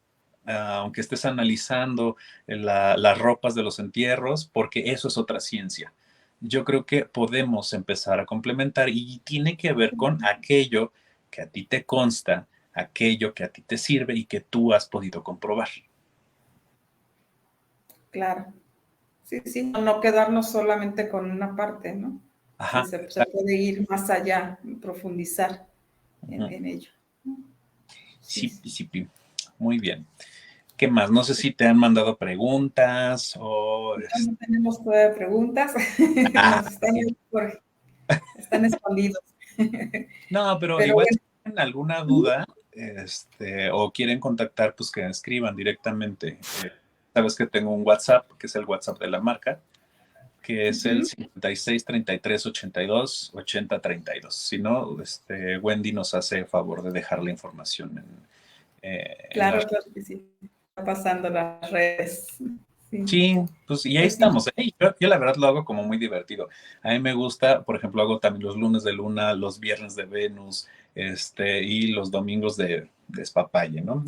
aunque estés analizando las ropas de los entierros, porque eso es otra ciencia. Yo creo que podemos empezar a complementar y tiene que ver con aquello que a ti te consta, aquello que a ti te sirve y que tú has podido comprobar. claro. Sí, sí, no quedarnos solamente con una parte, ¿no? Ajá, Se exacto. puede ir más allá, profundizar Ujú. en ello. Sí, Sí, sí. sí, sí. Muy bien. ¿Qué más? No sé si te han mandado preguntas o... Ya no tenemos todavía preguntas, Ah, nos están, sí. están escondidos. No, pero Pero igual si bueno, tienen alguna ujú, duda, o quieren contactar, pues que escriban directamente. Sabes que tengo un WhatsApp, que es el WhatsApp de la marca, que es el ujú, 56 33 82 80 32. Si no, Wendy nos hace favor de dejar la información en claro, las... claro que sí. Está pasando las redes. Sí, Sí, pues y ahí pues sí. estamos. Yo la verdad lo hago como muy divertido. A mí me gusta, por ejemplo, hago también los lunes de Luna, los viernes de Venus, y los domingos de Despapalle, ¿no?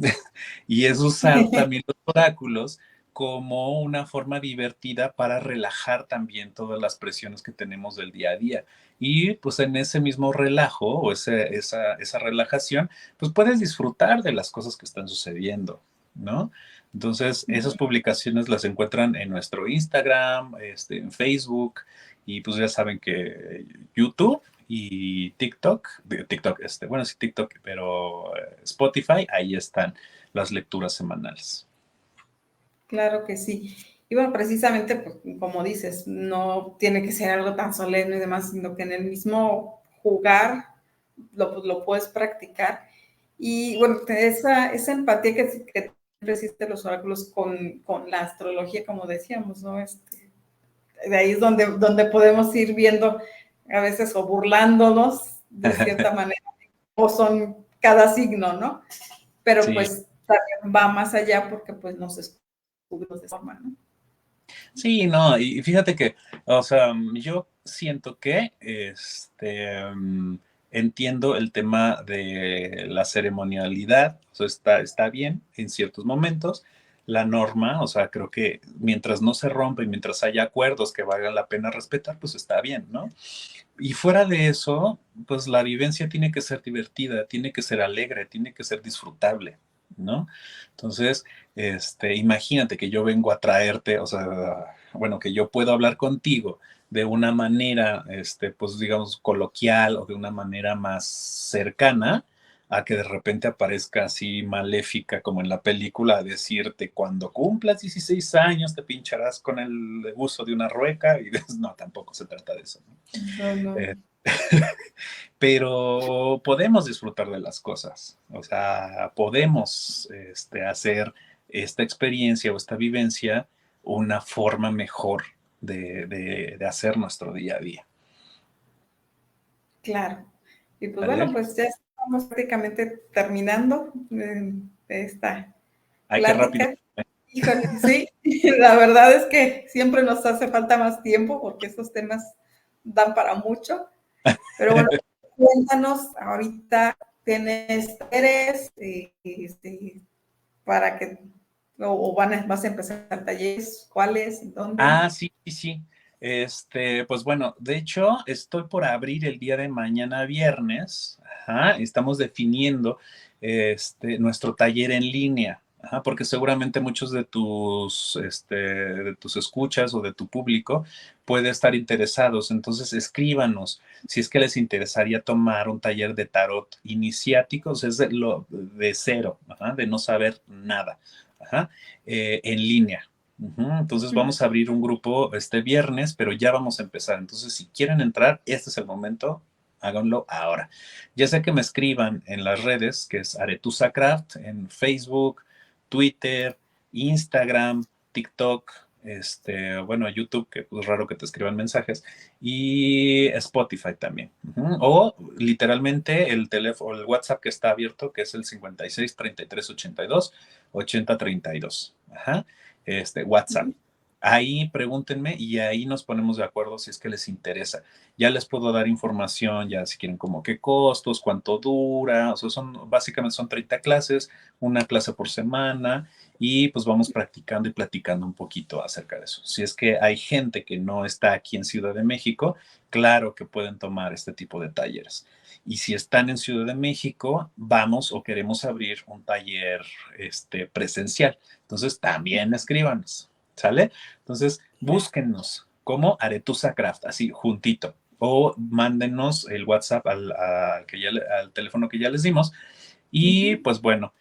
Y es usar también los oráculos como una forma divertida para relajar también todas las presiones que tenemos del día a día. Y pues en ese mismo relajo o esa relajación, pues puedes disfrutar de las cosas que están sucediendo, ¿no? Entonces, esas publicaciones las encuentran en nuestro Instagram, en Facebook, y pues ya saben que YouTube y TikTok, TikTok, bueno, sí, TikTok, pero Spotify, ahí están las lecturas semanales. Claro que sí. Y bueno, precisamente, pues, como dices, no tiene que ser algo tan solemne y demás, sino que en el mismo jugar lo puedes practicar. Y bueno, esa empatía que resiste los oráculos con la astrología, como decíamos, ¿no? De ahí es donde podemos ir viendo a veces o burlándonos de cierta manera, o son cada signo, ¿no? Pero Sí, pues también va más allá porque pues nos descubrimos de forma, ¿no? sí, no, y fíjate que, o sea, yo siento que, entiendo el tema de la ceremonialidad, o sea, está bien en ciertos momentos. La norma, o sea, creo que mientras no se rompa y mientras haya acuerdos que valga la pena respetar, pues está bien, ¿no? Y fuera de eso, pues la vivencia tiene que ser divertida, tiene que ser alegre, tiene que ser disfrutable, ¿no? Entonces, imagínate que yo vengo a traerte, o sea, bueno, que yo puedo hablar contigo de una manera, pues digamos, coloquial o de una manera más cercana, a que de repente aparezca así maléfica como en la película a decirte cuando cumplas 16 años te pincharás con el uso de una rueca y no, tampoco se trata de eso, ¿no? No, no. Eh, pero podemos disfrutar de las cosas, o sea, podemos hacer esta experiencia o esta vivencia una forma mejor de hacer nuestro día a día, Claro. Y pues bueno, ¿vale? pues ya estamos prácticamente terminando esta Ay, qué rápido. plática. Híjole, sí, la verdad es que siempre nos hace falta más tiempo porque estos temas dan para mucho. Pero bueno, cuéntanos, ahorita tienes talleres para que, vas a empezar talleres, ¿cuáles? ¿Dónde? Ah, sí, sí, sí. Pues bueno, de hecho, estoy por abrir el día de mañana viernes. Ajá, estamos definiendo nuestro taller en línea. Ajá, porque seguramente muchos de tus escuchas o de tu público puede estar interesados. Entonces, escríbanos si es que les interesaría tomar un taller de tarot iniciáticos, es de cero, ajá, de no saber nada, ajá, en línea. Ujú. Entonces vamos a abrir un grupo este viernes, pero ya vamos a empezar. Entonces, si quieren entrar, este es el momento, háganlo ahora. Ya sea que me escriban en las redes, que es Aretusa Craft, en Facebook, Twitter, Instagram, TikTok, bueno, YouTube, que es raro que te escriban mensajes, y Spotify también. Ujú. O literalmente el teléfono, el WhatsApp que está abierto, que es el 56 33 82 80 32. Ajá, WhatsApp. Ahí pregúntenme y ahí nos ponemos de acuerdo si es que les interesa. Ya les puedo dar información, ya si quieren como qué costos, cuánto dura, o sea, básicamente son 30 clases, una clase por semana y pues vamos practicando y platicando un poquito acerca de eso. Si es que hay gente que no está aquí en Ciudad de México, claro que pueden tomar este tipo de talleres. Y si están en Ciudad de México, vamos o queremos abrir un taller presencial. Entonces, también escríbanos. ¿sale? Entonces, búsquennos como Aretusa Craft, así juntito, o mándenos el WhatsApp al teléfono que ya les dimos. Y pues bueno,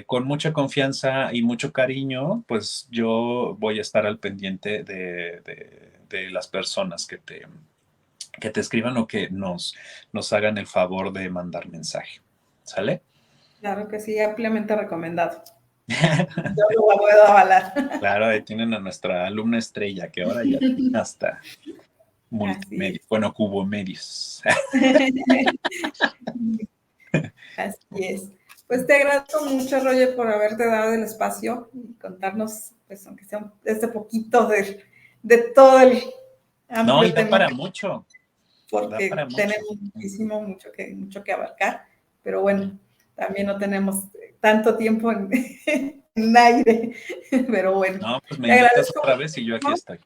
con mucha confianza y mucho cariño, pues yo voy a estar al pendiente de las personas que te escriban o que nos hagan el favor de mandar mensaje. ¿Sale? Claro que sí, ampliamente recomendado. Yo lo puedo avalar. Claro, ahí tienen a nuestra alumna estrella, que ahora ya tiene hasta Así multimedia, es. bueno, cubomedios. Así es. Pues te agradezco mucho, Roger, por haberte dado el espacio y contarnos, pues, aunque sea este poquito de todo el No, y amplio da tema, para mucho, da para porque mucho. tenemos mucho que abarcar, pero bueno, también no tenemos tanto tiempo en, en aire, pero bueno, No, pues me te invitas agradezco otra vez y yo aquí mucho. estoy.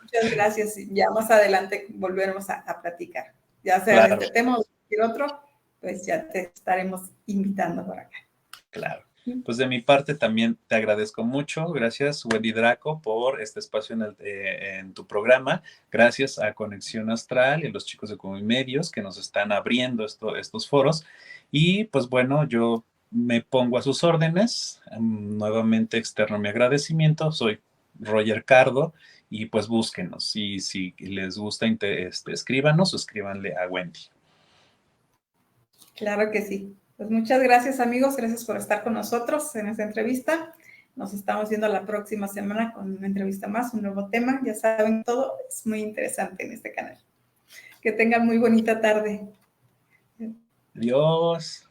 Muchas gracias. Y ya más adelante volveremos a platicar. Ya sea de Claro, este tema o de cualquier otro, pues ya te estaremos invitando por acá. claro. Pues de mi parte también te agradezco mucho. Gracias, Wendy Draco, por este espacio en tu programa. Gracias a Conexión Astral y a los chicos de Comimedios que nos están abriendo estos foros. Y pues bueno, yo me pongo a sus órdenes. Nuevamente externo mi agradecimiento. Soy Roger Cardo y pues búsquenos. Y si les gusta, escríbanos o escríbanle a Wendy. Claro que sí. Pues muchas gracias, amigos. Gracias por estar con nosotros en esta entrevista. Nos estamos viendo la próxima semana con una entrevista más, un nuevo tema. Ya saben, todo es muy interesante en este canal. Que tengan muy bonita tarde. Adiós.